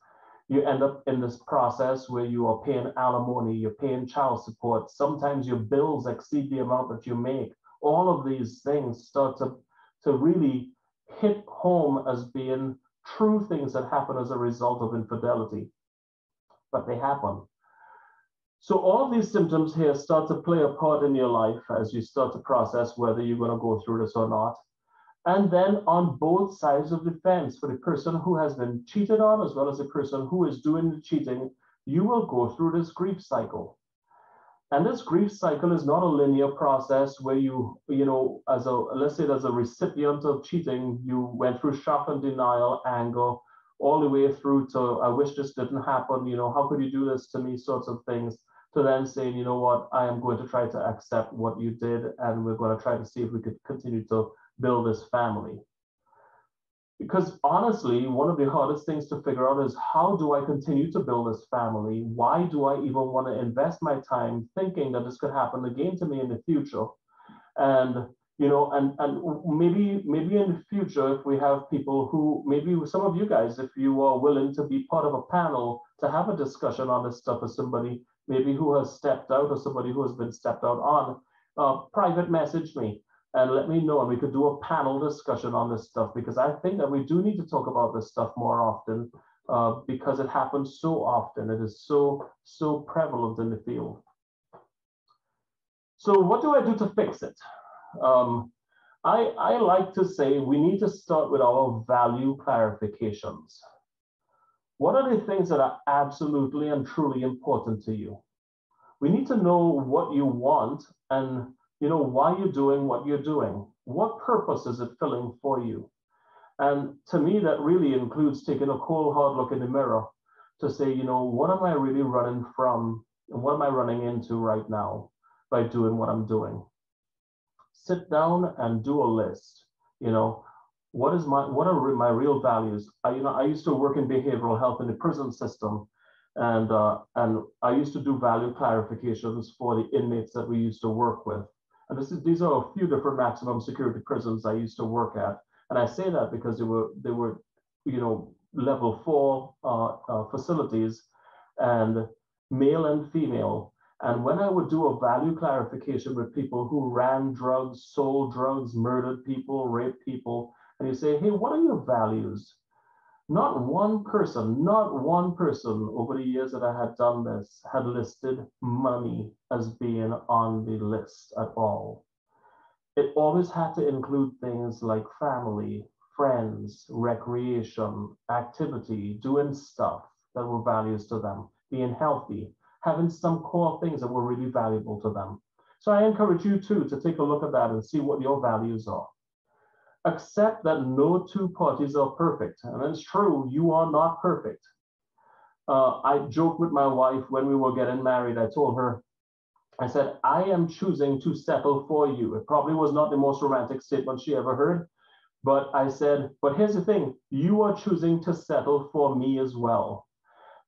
You end up in this process where you are paying alimony, you're paying child support. Sometimes your bills exceed the amount that you make. All of these things start to really hit home as being true things that happen as a result of infidelity. But they happen. So all of these symptoms here start to play a part in your life as you start to process whether you're going to go through this or not. And then on both sides of the fence, for the person who has been cheated on, as well as the person who is doing the cheating, you will go through this grief cycle. And this grief cycle is not a linear process where you know, let's say as a recipient of cheating, you went through shock and denial, anger, all the way through to, I wish this didn't happen, you know, how could you do this to me, sorts of things, to then saying, you know what, I am going to try to accept what you did, and we're going to try to see if we could continue to build this family. Because honestly, one of the hardest things to figure out is, how do I continue to build this family? Why do I even want to invest my time thinking that this could happen again to me in the future? And you know, and maybe in the future, if we have people who, maybe some of you guys, if you are willing to be part of a panel to have a discussion on this stuff with somebody maybe who has stepped out or somebody who has been stepped out on, private message me and let me know, and we could do a panel discussion on this stuff, because I think that we do need to talk about this stuff more often, because it happens so often. It is so prevalent in the field. So what do I do to fix it? I like to say we need to start with our value clarifications. What are the things that are absolutely and truly important to you? We need to know what you want and, you know, why you're doing what you're doing. What purpose is it filling for you? And to me, that really includes taking a cold, hard look in the mirror to say, you know, what am I really running from and what am I running into right now by doing what I'm doing? Sit down and do a list. You know, what are my real values? I used to work in behavioral health in the prison system, and I used to do value clarifications for the inmates that we used to work with. And these are a few different maximum security prisons I used to work at. And I say that because they were you know, level 4 facilities, and male and female. And when I would do a value clarification with people who ran drugs, sold drugs, murdered people, raped people, and you say, hey, what are your values? Not one person over the years that I had done this had listed money as being on the list at all. It always had to include things like family, friends, recreation, activity, doing stuff that were values to them, being healthy, having some core things that were really valuable to them. So I encourage you too to take a look at that and see what your values are. Accept that no two parties are perfect. And it's true, you are not perfect. I joked with my wife when we were getting married. I told her, I said, I am choosing to settle for you. It probably was not the most romantic statement she ever heard, but I said, but here's the thing, you are choosing to settle for me as well.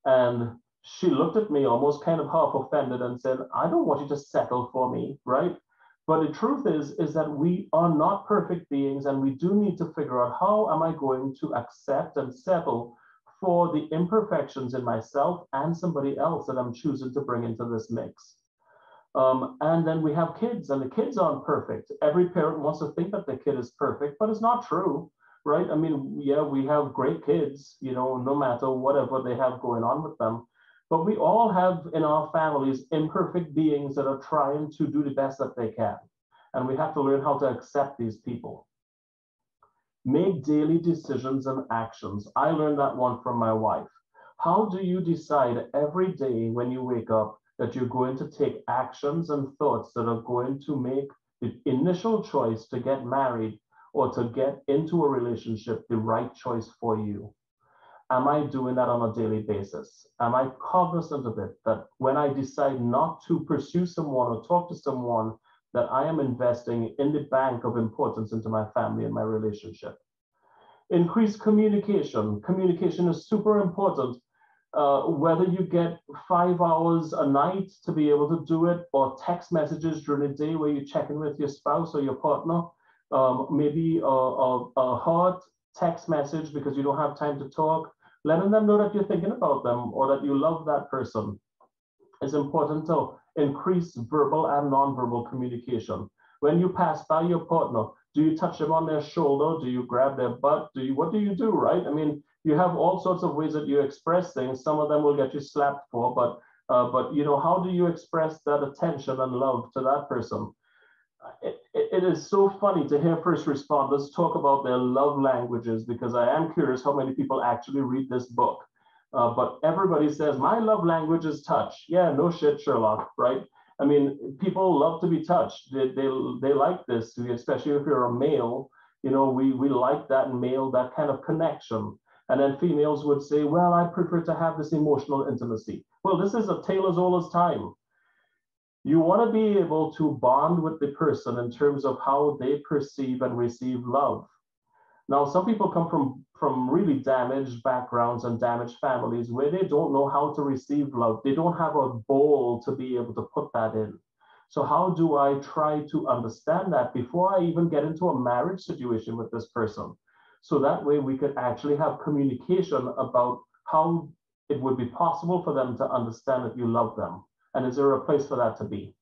And she looked at me almost kind of half offended and said, I don't want you to settle for me, right? But the truth is that we are not perfect beings, and we do need to figure out, how am I going to accept and settle for the imperfections in myself and somebody else that I'm choosing to bring into this mix. And then we have kids, and the kids aren't perfect. Every parent wants to think that the kid is perfect, but it's not true, right? I mean, yeah, we have great kids, you know, no matter whatever they have going on with them. But we all have in our families imperfect beings that are trying to do the best that they can. And we have to learn how to accept these people. Make daily decisions and actions. I learned that one from my wife. How do you decide every day when you wake up that you're going to take actions and thoughts that are going to make the initial choice to get married or to get into a relationship the right choice for you? Am I doing that on a daily basis? Am I cognizant of it, that when I decide not to pursue someone or talk to someone, that I am investing in the bank of importance into my family and my relationship? Increase communication. Communication is super important. Whether you get 5 hours a night to be able to do it, or text messages during the day where you check in with your spouse or your partner, maybe a heart text message because you don't have time to talk, letting them know that you're thinking about them or that you love that person. It's important to increase verbal and nonverbal communication. When you pass by your partner, do you touch them on their shoulder? Do you grab their butt? What do you do, right? I mean, you have all sorts of ways that you express things. Some of them will get you slapped for, but you know, how do you express that attention and love to that person? It is so funny to hear first responders talk about their love languages, because I am curious how many people actually read this book. But everybody says, my love language is touch. Yeah, no shit, Sherlock, right? I mean, people love to be touched. They like this, especially if you're a male. You know, we like that male, that kind of connection. And then females would say, well, I prefer to have this emotional intimacy. Well, this is a tale as old as time. You want to be able to bond with the person in terms of how they perceive and receive love. Now, some people come from really damaged backgrounds and damaged families where they don't know how to receive love. They don't have a bowl to be able to put that in. So how do I try to understand that before I even get into a marriage situation with this person? So that way we could actually have communication about how it would be possible for them to understand that you love them. And is there a place for that to be?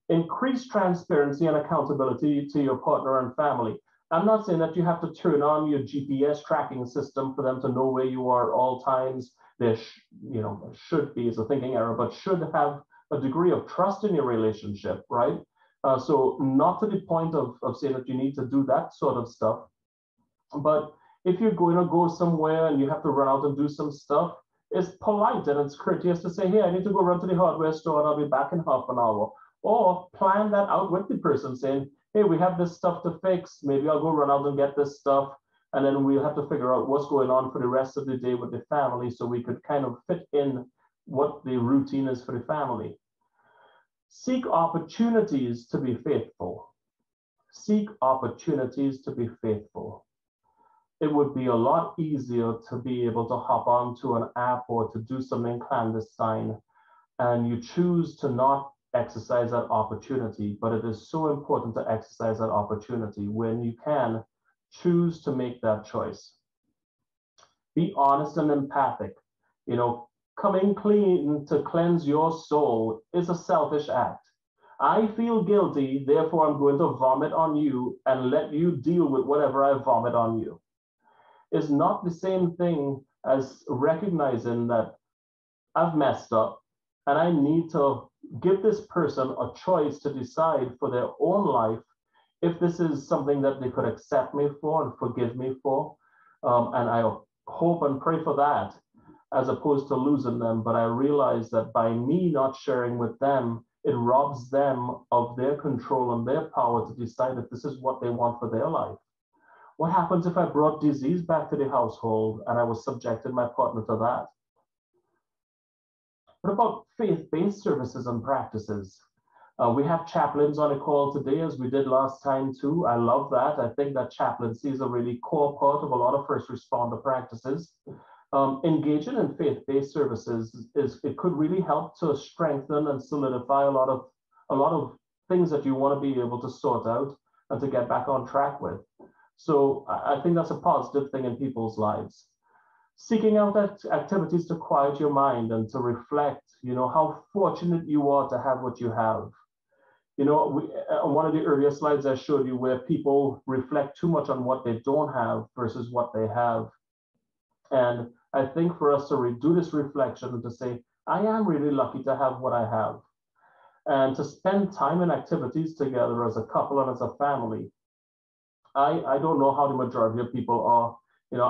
Increase transparency and accountability to your partner and family. I'm not saying that you have to turn on your GPS tracking system for them to know where you are at all times. There should be, is a thinking error, but should have a degree of trust in your relationship, right? So not to the point of saying that you need to do that sort of stuff. But if you're going to go somewhere and you have to run out and do some stuff, it's polite and it's courteous to say, hey, I need to go run to the hardware store and I'll be back in half an hour. Or plan that out with the person saying, hey, we have this stuff to fix. Maybe I'll go run out and get this stuff. And then we'll have to figure out what's going on for the rest of the day with the family so we could kind of fit in what the routine is for the family. Seek opportunities to be faithful. Seek opportunities to be faithful. It would be a lot easier to be able to hop onto an app or to do something clandestine, and you choose to not exercise that opportunity, but it is so important to exercise that opportunity when you can choose to make that choice. Be honest and empathic. You know, coming clean to cleanse your soul is a selfish act. I feel guilty, therefore I'm going to vomit on you and let you deal with whatever I vomit on you. Is not the same thing as recognizing that I've messed up and I need to give this person a choice to decide for their own life if this is something that they could accept me for and forgive me for. And I hope and pray for that, as opposed to losing them. But I realize that by me not sharing with them, it robs them of their control and their power to decide if this is what they want for their life. What happens if I brought disease back to the household and I was subjecting my partner to that? What about faith-based services and practices? We have chaplains on a call today, as we did last time too. I love that. I think that chaplaincy is a really core part of a lot of first responder practices. Engaging in faith-based services it could really help to strengthen and solidify a lot of things that you want to be able to sort out and to get back on track with. So I think that's a positive thing in people's lives. Seeking out activities to quiet your mind and to reflect, you know, how fortunate you are to have what you have. You know, on one of the earlier slides I showed you where people reflect too much on what they don't have versus what they have. And I think for us to do this reflection and to say, I am really lucky to have what I have, and to spend time in activities together as a couple and as a family. I don't know how the majority of people are. You know,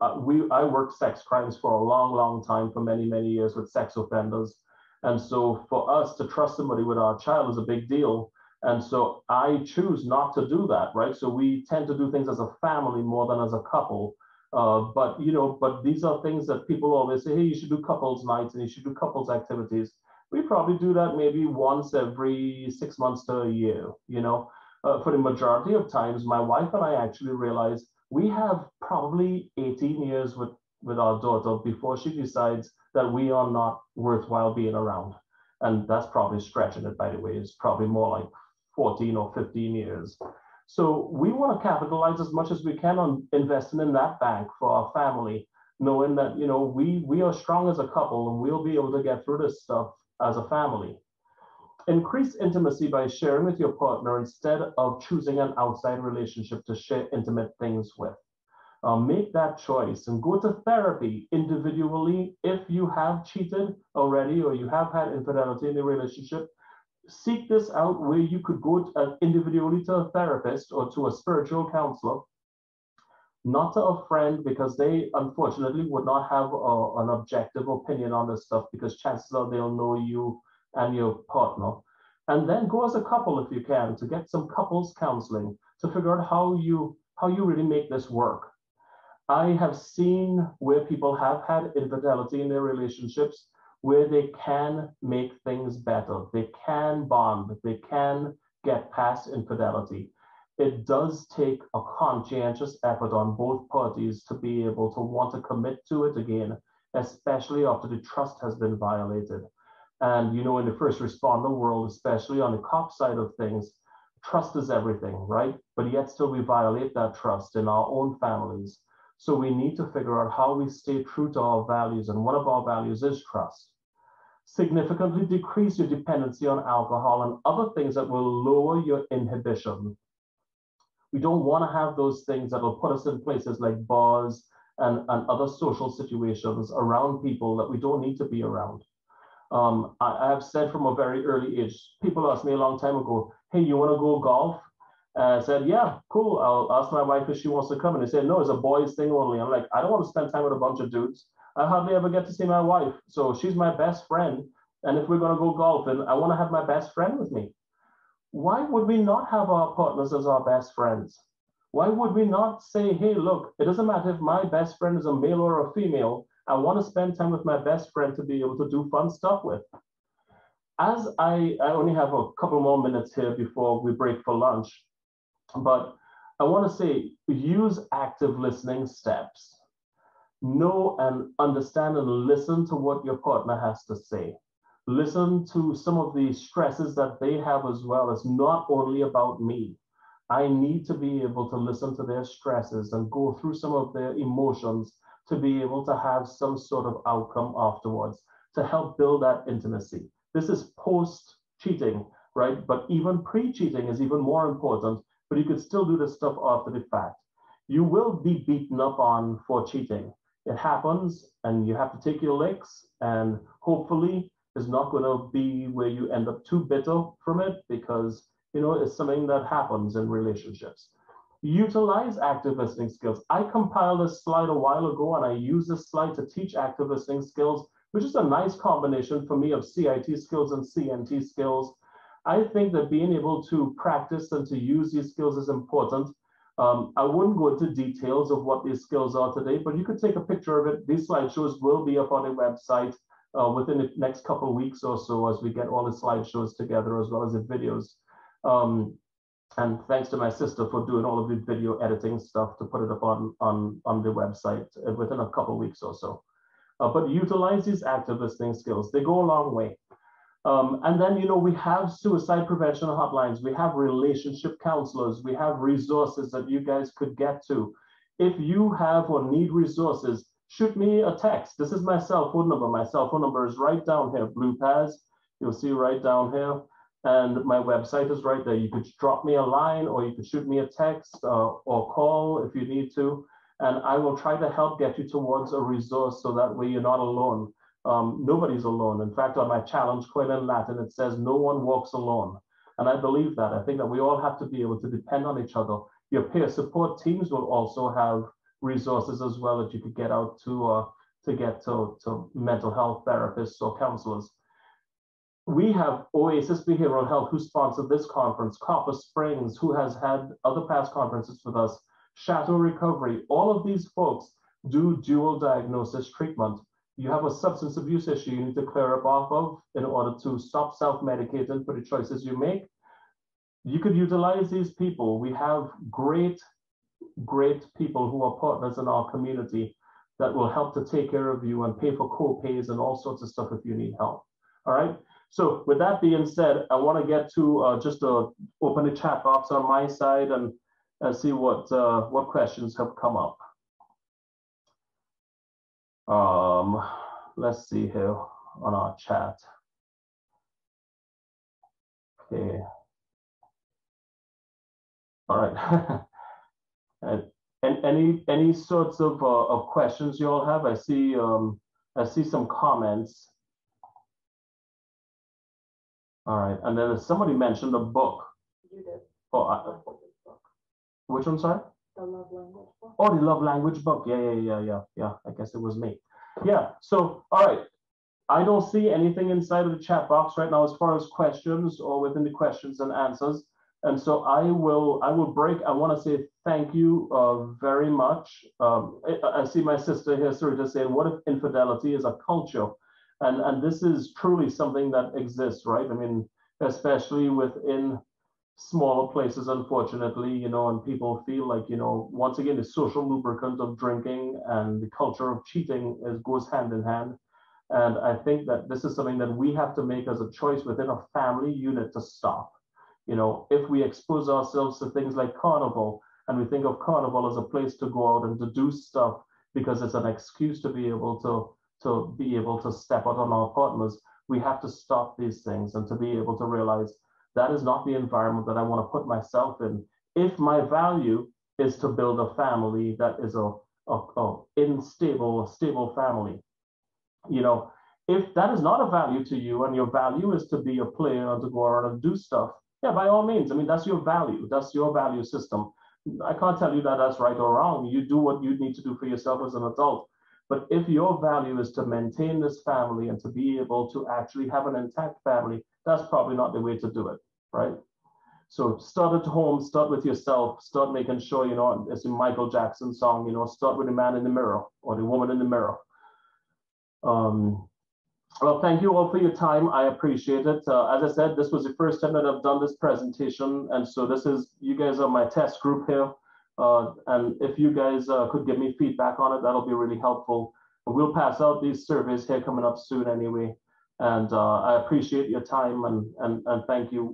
I worked sex crimes for a long time, for many years with sex offenders. And so for us to trust somebody with our child is a big deal. And so I choose not to do that, right? So we tend to do things as a family more than as a couple. But you know, but these are things that people always say, hey, you should do couples nights and you should do couples activities. We probably do that maybe once every 6 months to a year, you know. For the majority of times, my wife and I actually realize we have probably 18 years with our daughter before she decides that we are not worthwhile being around. And that's probably stretching it, by the way. It's probably more like 14 or 15 years. So we want to capitalize as much as we can on investing in that bank for our family, knowing that, you know, we are strong as a couple and we'll be able to get through this stuff as a family. Increase intimacy by sharing with your partner instead of choosing an outside relationship to share intimate things with. Make that choice and go to therapy individually. If you have cheated already or you have had infidelity in a relationship, seek this out where you could go individually to a therapist or to a spiritual counselor, not to a friend, because they unfortunately would not have an objective opinion on this stuff, because chances are they'll know you and your partner. And then go as a couple if you can to get some couples counseling to figure out how you really make this work. I have seen where people have had infidelity in their relationships where they can make things better. They can bond, they can get past infidelity. It does take a conscientious effort on both parties to be able to want to commit to it again, especially after the trust has been violated. And, you know, in the first responder world, especially on the cop side of things, trust is everything, right? But yet still we violate that trust in our own families. So we need to figure out how we stay true to our values. And one of our values is trust. Significantly decrease your dependency on alcohol and other things that will lower your inhibition. We don't want to have those things that will put us in places like bars and other social situations around people that we don't need to be around. I have said from a very early age, people asked me a long time ago, hey, you want to go golf? I said, yeah, cool. I'll ask my wife if she wants to come. And they said, no, it's a boys thing only. I'm like, I don't want to spend time with a bunch of dudes. I hardly ever get to see my wife. So she's my best friend. And if we're going to go golfing, I want to have my best friend with me. Why would we not have our partners as our best friends? Why would we not say, hey, look, it doesn't matter if my best friend is a male or a female. I want to spend time with my best friend to be able to do fun stuff with. As I only have a couple more minutes here before we break for lunch, but I want to say, use active listening steps. Know and understand and listen to what your partner has to say. Listen to some of the stresses that they have as well. It's not only about me. I need to be able to listen to their stresses and go through some of their emotions to be able to have some sort of outcome afterwards to help build that intimacy. This is post-cheating, right? But even pre-cheating is even more important, but you could still do this stuff after the fact. You will be beaten up on for cheating. It happens and you have to take your licks, and hopefully it's not going to be where you end up too bitter from it, because, you know, it's something that happens in relationships. Utilize active listening skills. I compiled this slide a while ago, and I use this slide to teach active listening skills, which is a nice combination for me of CIT skills and CNT skills. I think that being able to practice and to use these skills is important. I wouldn't go into details of what these skills are today, but you could take a picture of it. These slideshows will be up on the website within the next couple of weeks or so, as we get all the slideshows together as well as the videos. And thanks to my sister for doing all of the video editing stuff to put it up on the website within a couple of weeks or so. But utilize these active listening skills. They go a long way. And then, you know, we have suicide prevention hotlines. We have relationship counselors. We have resources that you guys could get to. If you have or need resources, shoot me a text. This is my cell phone number. My cell phone number is right down here, BluePaz. You'll see right down here. And my website is right there. You could drop me a line, or you could shoot me a text or call if you need to. and I will try to help get you towards a resource so that way you're not alone. Nobody's alone. In fact, on my challenge coin in Latin, it says, no one walks alone. And I believe that. I think that we all have to be able to depend on each other. Your peer support teams will also have resources as well that you could get out to get to mental health therapists or counselors. We have Oasis Behavioral Health, who sponsored this conference, Copper Springs, who has had other past conferences with us, Chateau Recovery. All of these folks do dual diagnosis treatment. You have a substance abuse issue you need to clear up off of in order to stop self-medicating for the choices you make. You could utilize these people. We have great people who are partners in our community that will help to take care of you and pay for co-pays and all sorts of stuff if you need help. All right. So with that being said, I want to get to just open the chat box on my side and see what questions have come up. Let's see here on our chat. Okay. All right. And any sorts of questions you all have? I see some comments. All right, and then somebody mentioned a book. You did. Oh, which one, sorry? The love language book. Oh, the love language book. Yeah. I guess it was me. Yeah. So, all right. I don't see anything inside of the chat box right now as far as questions or within the questions and answers. And so I will break. I want to say thank you very much. I see my sister here, Sarita, saying, what if infidelity is a culture? And this is truly something that exists, right? I mean, especially within smaller places, unfortunately, you know, and people feel like, you know, once again, the social lubricant of drinking and the culture of cheating goes hand in hand. And I think that this is something that we have to make as a choice within a family unit to stop. You know, if we expose ourselves to things like carnival, and we think of carnival as a place to go out and to do stuff because it's an excuse to be able to step out on our partners, we have to stop these things and to be able to realize that is not the environment that I want to put myself in. If my value is to build a family that is a stable family, you know, if that is not a value to you and your value is to be a player and to go around and do stuff, yeah, by all means. I mean, that's your value. That's your value system. I can't tell you that that's right or wrong. You do what you need to do for yourself as an adult. But if your value is to maintain this family and to be able to actually have an intact family, that's probably not the way to do it, right? So start at home, start with yourself, start making sure, you know, it's a Michael Jackson song, you know, start with the man in the mirror or the woman in the mirror. Well, thank you all for your time. I appreciate it. As I said, this was the first time that I've done this presentation. And so you guys are my test group here. And if you guys could give me feedback on it, that'll be really helpful. We'll pass out these surveys here coming up soon anyway. And I appreciate your time and thank you